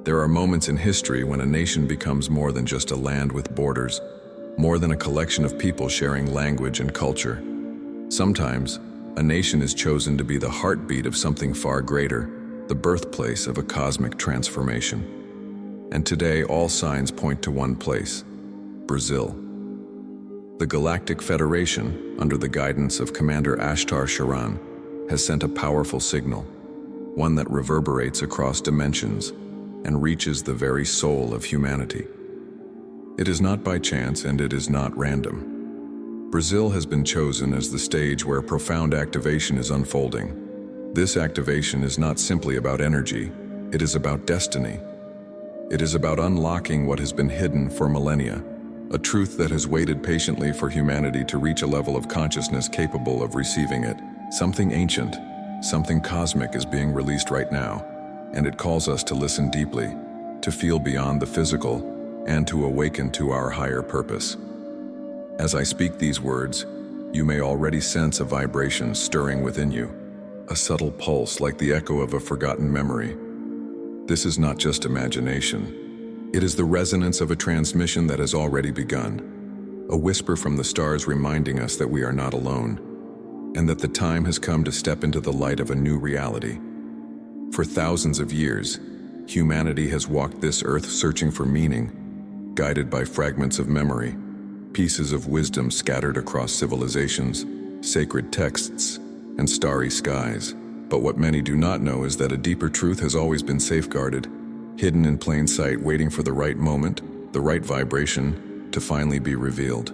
There are moments in history when a nation becomes more than just a land with borders, more than a collection of people sharing language and culture. Sometimes, a nation is chosen to be the heartbeat of something far greater, the birthplace of a cosmic transformation. And today, all signs point to one place: Brazil. The Galactic Federation, under the guidance of Commander Ashtar Sheran, has sent a powerful signal, one that reverberates across dimensions and reaches the very soul of humanity. It is not by chance, and it is not random. Brazil has been chosen as the stage where profound activation is unfolding. This activation is not simply about energy, it is about destiny. It is about unlocking what has been hidden for millennia, a truth that has waited patiently for humanity to reach a level of consciousness capable of receiving it. Something ancient, something cosmic is being released right now, and it calls us to listen deeply, to feel beyond the physical, and to awaken to our higher purpose. As I speak these words, you may already sense a vibration stirring within you, a subtle pulse like the echo of a forgotten memory. This is not just imagination. It is the resonance of a transmission that has already begun, a whisper from the stars reminding us that we are not alone, and that the time has come to step into the light of a new reality. For thousands of years, humanity has walked this earth searching for meaning, guided by fragments of memory, pieces of wisdom scattered across civilizations, sacred texts, and starry skies. But what many do not know is that a deeper truth has always been safeguarded, hidden in plain sight, waiting for the right moment, the right vibration, to finally be revealed.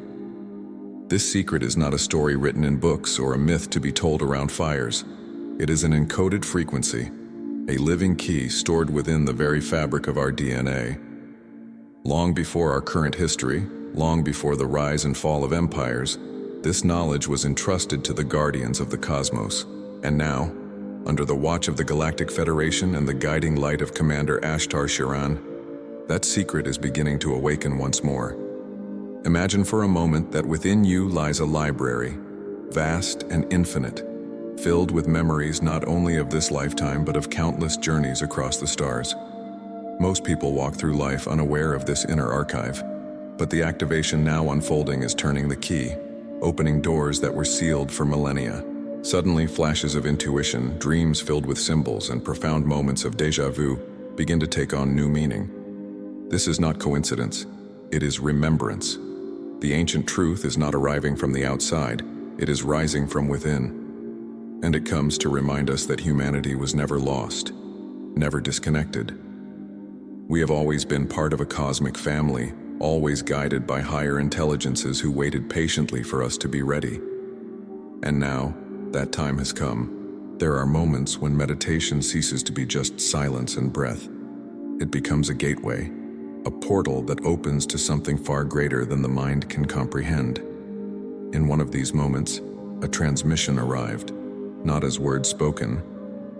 This secret is not a story written in books or a myth to be told around fires. It is an encoded frequency, a living key stored within the very fabric of our DNA. Long before our current history, long before the rise and fall of empires, this knowledge was entrusted to the guardians of the cosmos. And now, under the watch of the Galactic Federation and the guiding light of Commander Ashtar Sheran, that secret is beginning to awaken once more. Imagine for a moment that within you lies a library, vast and infinite, filled with memories not only of this lifetime but of countless journeys across the stars. Most people walk through life unaware of this inner archive, but the activation now unfolding is turning the key, opening doors that were sealed for millennia. Suddenly, flashes of intuition, dreams filled with symbols, and profound moments of déjà vu begin to take on new meaning. This is not coincidence, it is remembrance. The ancient truth is not arriving from the outside, it is rising from within. And it comes to remind us that humanity was never lost, never disconnected. We have always been part of a cosmic family, always guided by higher intelligences who waited patiently for us to be ready. And now, that time has come. There are moments when meditation ceases to be just silence and breath. It becomes a gateway, a portal that opens to something far greater than the mind can comprehend. In one of these moments, a transmission arrived, not as words spoken,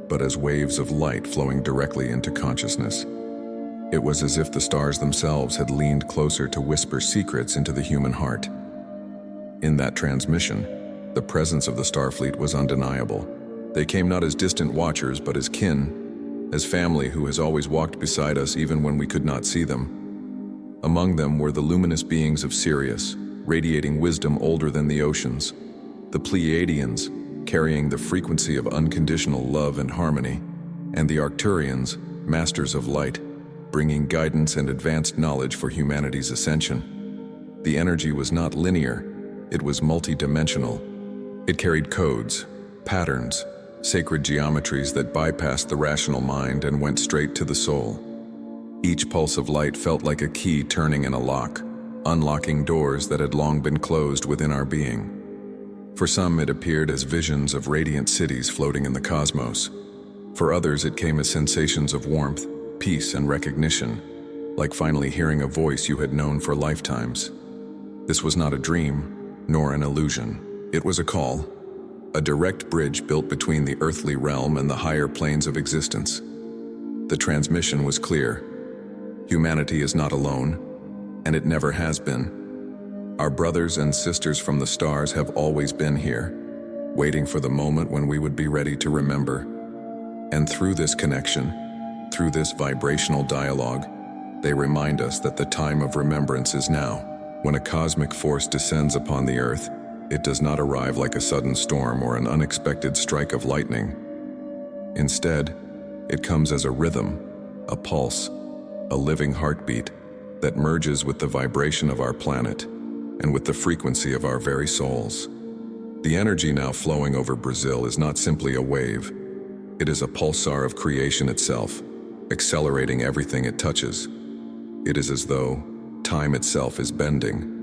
but as waves of light flowing directly into consciousness. It was as if the stars themselves had leaned closer to whisper secrets into the human heart. In that transmission, the presence of the Starfleet was undeniable. They came not as distant watchers, but as kin, as family who has always walked beside us even when we could not see them. Among them were the luminous beings of Sirius, radiating wisdom older than the oceans, the Pleiadians, carrying the frequency of unconditional love and harmony, and the Arcturians, masters of light, bringing guidance and advanced knowledge for humanity's ascension. The energy was not linear, it was multidimensional. It carried codes, patterns, sacred geometries that bypassed the rational mind and went straight to the soul. Each pulse of light felt like a key turning in a lock, unlocking doors that had long been closed within our being. For some, it appeared as visions of radiant cities floating in the cosmos. For others, it came as sensations of warmth, peace, and recognition, like finally hearing a voice you had known for lifetimes. This was not a dream, nor an illusion. It was a call, a direct bridge built between the earthly realm and the higher planes of existence. The transmission was clear. Humanity is not alone, and it never has been. Our brothers and sisters from the stars have always been here, waiting for the moment when we would be ready to remember. And through this connection, Through this vibrational dialogue, they remind us that the time of remembrance is now. When a cosmic force descends upon the Earth, it does not arrive like a sudden storm or an unexpected strike of lightning. Instead, it comes as a rhythm, a pulse, a living heartbeat that merges with the vibration of our planet and with the frequency of our very souls. The energy now flowing over Brazil is not simply a wave. It is a pulsar of creation itself, accelerating everything it touches. It is as though time itself is bending.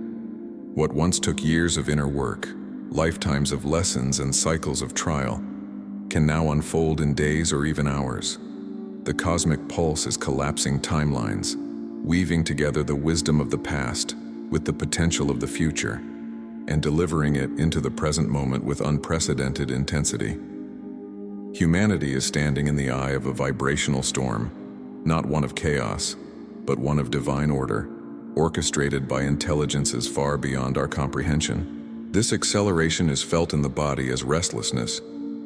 What once took years of inner work, lifetimes of lessons and cycles of trial, can now unfold in days or even hours. The cosmic pulse is collapsing timelines, weaving together the wisdom of the past with the potential of the future, and delivering it into the present moment with unprecedented intensity. Humanity is standing in the eye of a vibrational storm, not one of chaos, but one of divine order, orchestrated by intelligences far beyond our comprehension. This acceleration is felt in the body as restlessness,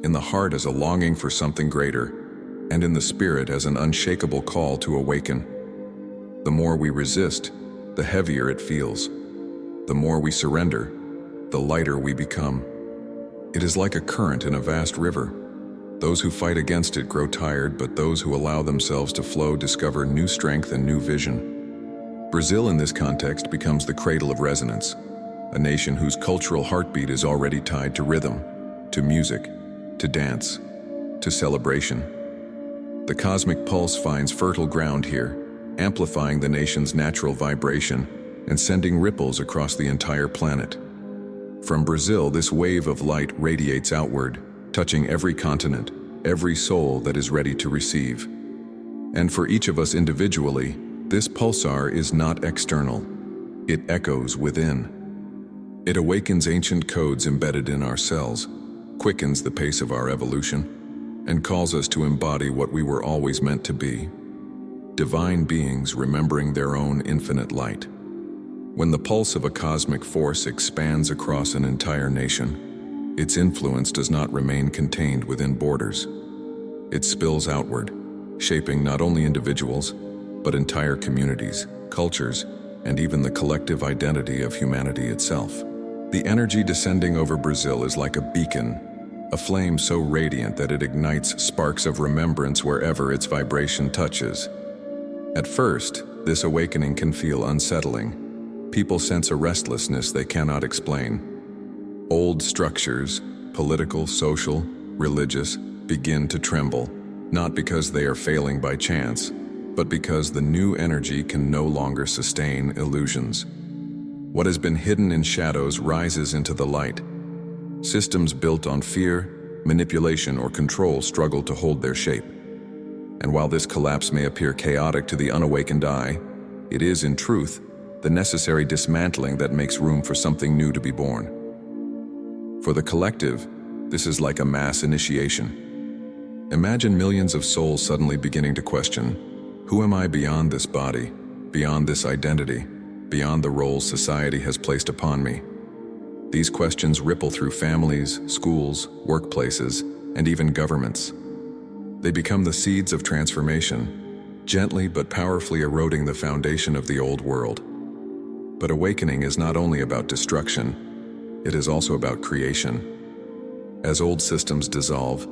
in the heart as a longing for something greater, and in the spirit as an unshakable call to awaken. The more we resist, the heavier it feels. The more we surrender, the lighter we become. It is like a current in a vast river. Those who fight against it grow tired, but those who allow themselves to flow discover new strength and new vision. Brazil in this context becomes the cradle of resonance, a nation whose cultural heartbeat is already tied to rhythm, to music, to dance, to celebration. The cosmic pulse finds fertile ground here, amplifying the nation's natural vibration and sending ripples across the entire planet. From Brazil, this wave of light radiates outward, touching every continent, every soul that is ready to receive. And for each of us individually, this pulsar is not external. It echoes within. It awakens ancient codes embedded in our cells, quickens the pace of our evolution, and calls us to embody what we were always meant to be: divine beings remembering their own infinite light. When the pulse of a cosmic force expands across an entire nation, its influence does not remain contained within borders. It spills outward, shaping not only individuals, but entire communities, cultures, and even the collective identity of humanity itself. The energy descending over Brazil is like a beacon, a flame so radiant that it ignites sparks of remembrance wherever its vibration touches. At first, this awakening can feel unsettling. People sense a restlessness they cannot explain. Old structures, political, social, religious, begin to tremble, not because they are failing by chance, but because the new energy can no longer sustain illusions. What has been hidden in shadows rises into the light. Systems built on fear, manipulation, or control struggle to hold their shape. And while this collapse may appear chaotic to the unawakened eye, it is, in truth, the necessary dismantling that makes room for something new to be born. For the collective, this is like a mass initiation. Imagine millions of souls suddenly beginning to question, who am I beyond this body, beyond this identity, beyond the roles society has placed upon me? These questions ripple through families, schools, workplaces, and even governments. They become the seeds of transformation, gently but powerfully eroding the foundation of the old world. But awakening is not only about destruction, it is also about creation. As old systems dissolve,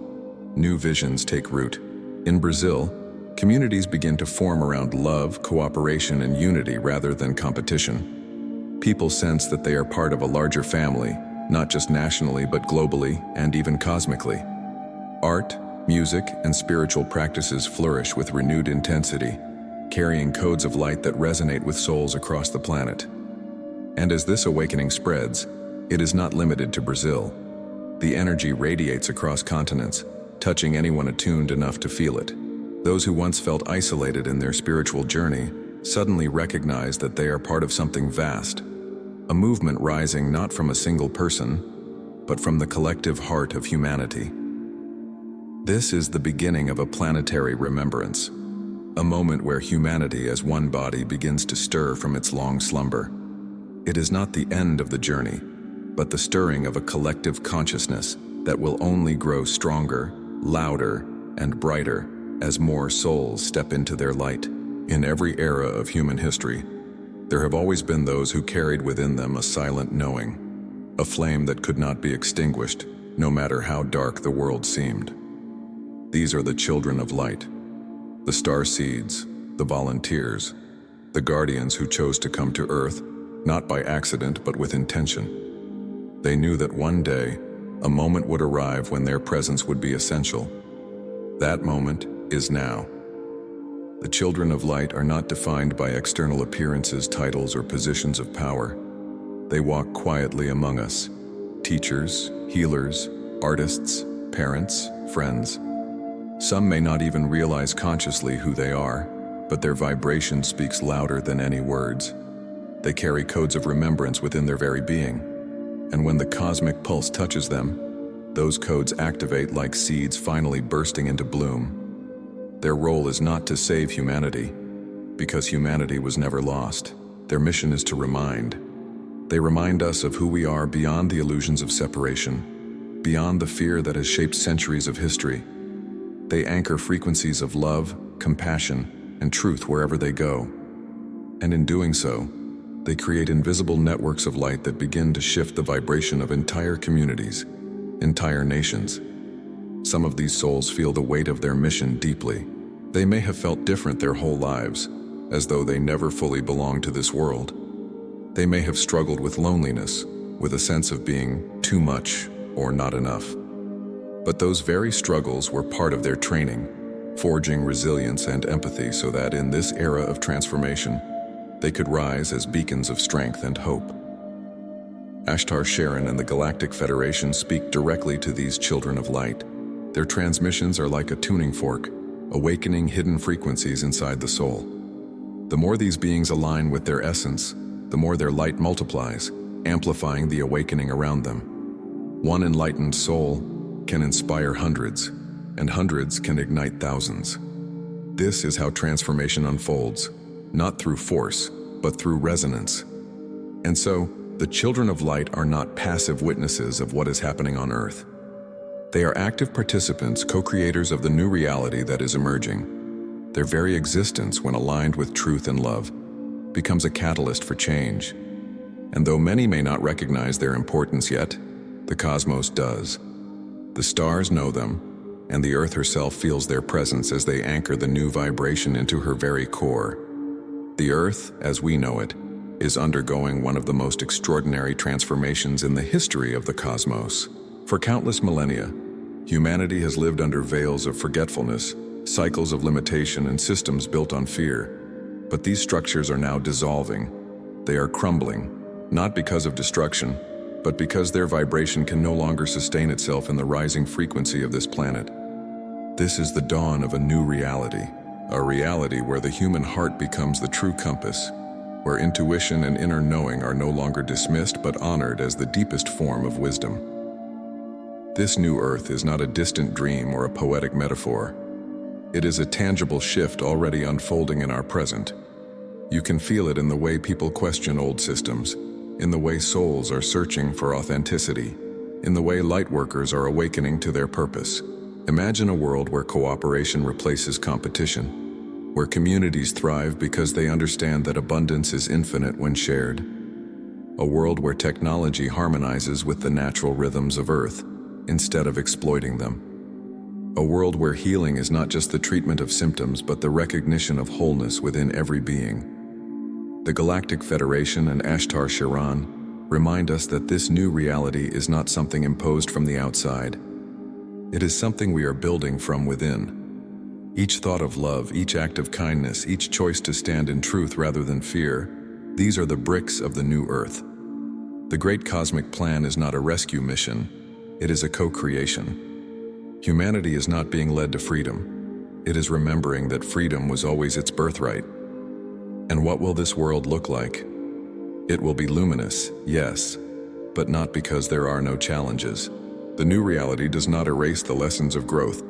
new visions take root. In Brazil, communities begin to form around love, cooperation, and unity rather than competition. People sense that they are part of a larger family, not just nationally but globally and even cosmically. Art, music, and spiritual practices flourish with renewed intensity, carrying codes of light that resonate with souls across the planet. And as this awakening spreads, it is not limited to Brazil. The energy radiates across continents, touching anyone attuned enough to feel it. Those who once felt isolated in their spiritual journey suddenly recognize that they are part of something vast, a movement rising not from a single person, but from the collective heart of humanity. This is the beginning of a planetary remembrance, a moment where humanity as one body begins to stir from its long slumber. It is not the end of the journey, but the stirring of a collective consciousness that will only grow stronger, louder, and brighter as more souls step into their light. In every era of human history, there have always been those who carried within them a silent knowing, a flame that could not be extinguished, no matter how dark the world seemed. These are the children of light, the star seeds, the volunteers, the guardians who chose to come to Earth, not by accident but with intention. They knew that one day, a moment would arrive when their presence would be essential. That moment is now. The children of light are not defined by external appearances, titles, or positions of power. They walk quietly among us, teachers, healers, artists, parents, friends. Some may not even realize consciously who they are, but their vibration speaks louder than any words. They carry codes of remembrance within their very being, and when the cosmic pulse touches them, those codes activate like seeds finally bursting into bloom. Their role is not to save humanity, because humanity was never lost. Their mission is to remind. They remind us of who we are beyond the illusions of separation, beyond the fear that has shaped centuries of history. They anchor frequencies of love, compassion, and truth wherever they go. And in doing so, they create invisible networks of light that begin to shift the vibration of entire communities, entire nations. Some of these souls feel the weight of their mission deeply. They may have felt different their whole lives, as though they never fully belonged to this world. They may have struggled with loneliness, with a sense of being too much or not enough. But those very struggles were part of their training, forging resilience and empathy so that in this era of transformation, they could rise as beacons of strength and hope. Ashtar Sheran and the Galactic Federation speak directly to these children of light. Their transmissions are like a tuning fork, awakening hidden frequencies inside the soul. The more these beings align with their essence, the more their light multiplies, amplifying the awakening around them. One enlightened soul can inspire hundreds, and hundreds can ignite thousands. This is how transformation unfolds, not through force, but through resonance. And so, the children of light are not passive witnesses of what is happening on Earth. They are active participants, co-creators of the new reality that is emerging. Their very existence, when aligned with truth and love, becomes a catalyst for change. And though many may not recognize their importance yet, the cosmos does. The stars know them, and the Earth herself feels their presence as they anchor the new vibration into her very core. The Earth, as we know it, is undergoing one of the most extraordinary transformations in the history of the cosmos. For countless millennia, humanity has lived under veils of forgetfulness, cycles of limitation, and systems built on fear. But these structures are now dissolving. They are crumbling, not because of destruction, but because their vibration can no longer sustain itself in the rising frequency of this planet. This is the dawn of a new reality, a reality where the human heart becomes the true compass, where intuition and inner knowing are no longer dismissed but honored as the deepest form of wisdom. This new Earth is not a distant dream or a poetic metaphor. It is a tangible shift already unfolding in our present. You can feel it in the way people question old systems, in the way souls are searching for authenticity, in the way lightworkers are awakening to their purpose. Imagine a world where cooperation replaces competition, where communities thrive because they understand that abundance is infinite when shared. A world where technology harmonizes with the natural rhythms of Earth, instead of exploiting them. A world where healing is not just the treatment of symptoms, but the recognition of wholeness within every being. The Galactic Federation and Ashtar Sheran remind us that this new reality is not something imposed from the outside. It is something we are building from within. Each thought of love, each act of kindness, each choice to stand in truth rather than fear, these are the bricks of the new Earth. The great cosmic plan is not a rescue mission. It is a co-creation. Humanity is not being led to freedom. It is remembering that freedom was always its birthright. And what will this world look like? It will be luminous, yes, but not because there are no challenges. The new reality does not erase the lessons of growth.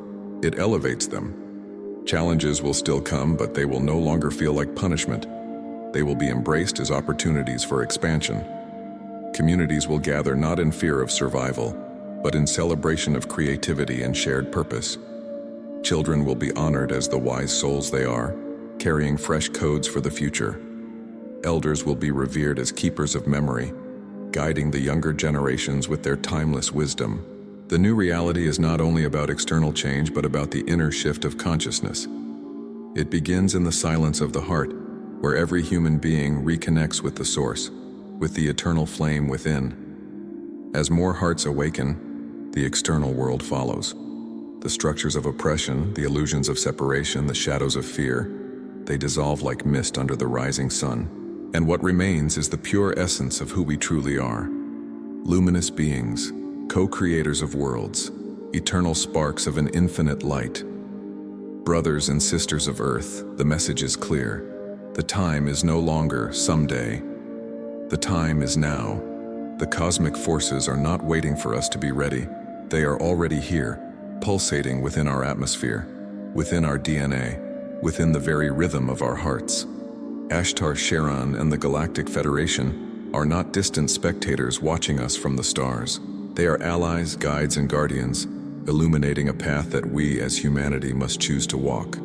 It elevates them. Challenges will still come, but they will no longer feel like punishment. They will be embraced as opportunities for expansion. Communities will gather not in fear of survival, but in celebration of creativity and shared purpose. Children will be honored as the wise souls they are, carrying fresh codes for the future. Elders will be revered as keepers of memory, guiding the younger generations with their timeless wisdom. The new reality is not only about external change, but about the inner shift of consciousness. It begins in the silence of the heart, where every human being reconnects with the source, with the eternal flame within. As more hearts awaken, the external world follows. The structures of oppression, the illusions of separation, the shadows of fear, they dissolve like mist under the rising sun. And what remains is the pure essence of who we truly are. Luminous beings, co-creators of worlds, eternal sparks of an infinite light. Brothers and sisters of Earth, the message is clear. The time is no longer someday. The time is now. The cosmic forces are not waiting for us to be ready. They are already here, pulsating within our atmosphere, within our DNA, within the very rhythm of our hearts. Ashtar Sheran and the Galactic Federation are not distant spectators watching us from the stars. They are allies, guides, and guardians, illuminating a path that we as humanity must choose to walk.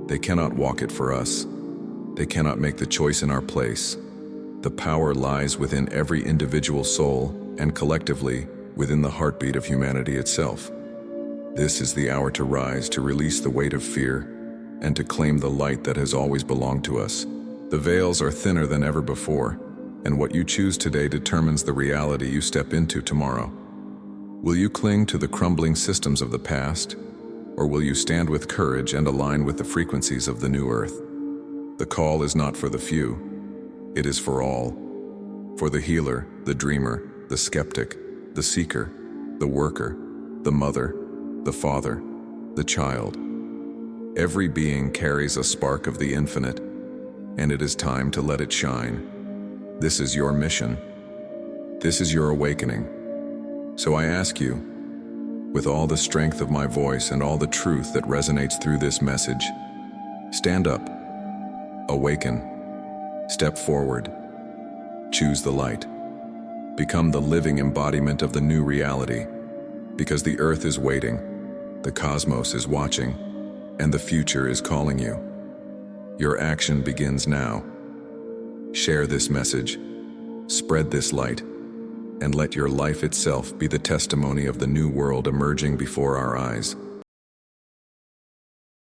They cannot walk it for us. They cannot make the choice in our place. The power lies within every individual soul and collectively within the heartbeat of humanity itself. This is the hour to rise, to release the weight of fear, and to claim the light that has always belonged to us. The veils are thinner than ever before, and what you choose today determines the reality you step into tomorrow. Will you cling to the crumbling systems of the past, or will you stand with courage and align with the frequencies of the new earth? The call is not for the few, it is for all. For the healer, the dreamer, the skeptic, the seeker, the worker, the mother, the father, the child. Every being carries a spark of the infinite, and it is time to let it shine. This is your mission. This is your awakening. So I ask you, with all the strength of my voice and all the truth that resonates through this message, stand up, awaken, step forward, choose the light, become the living embodiment of the new reality, because the earth is waiting, the cosmos is watching, and the future is calling you. Your action begins now. Share this message, spread this light, and let your life itself be the testimony of the new world emerging before our eyes.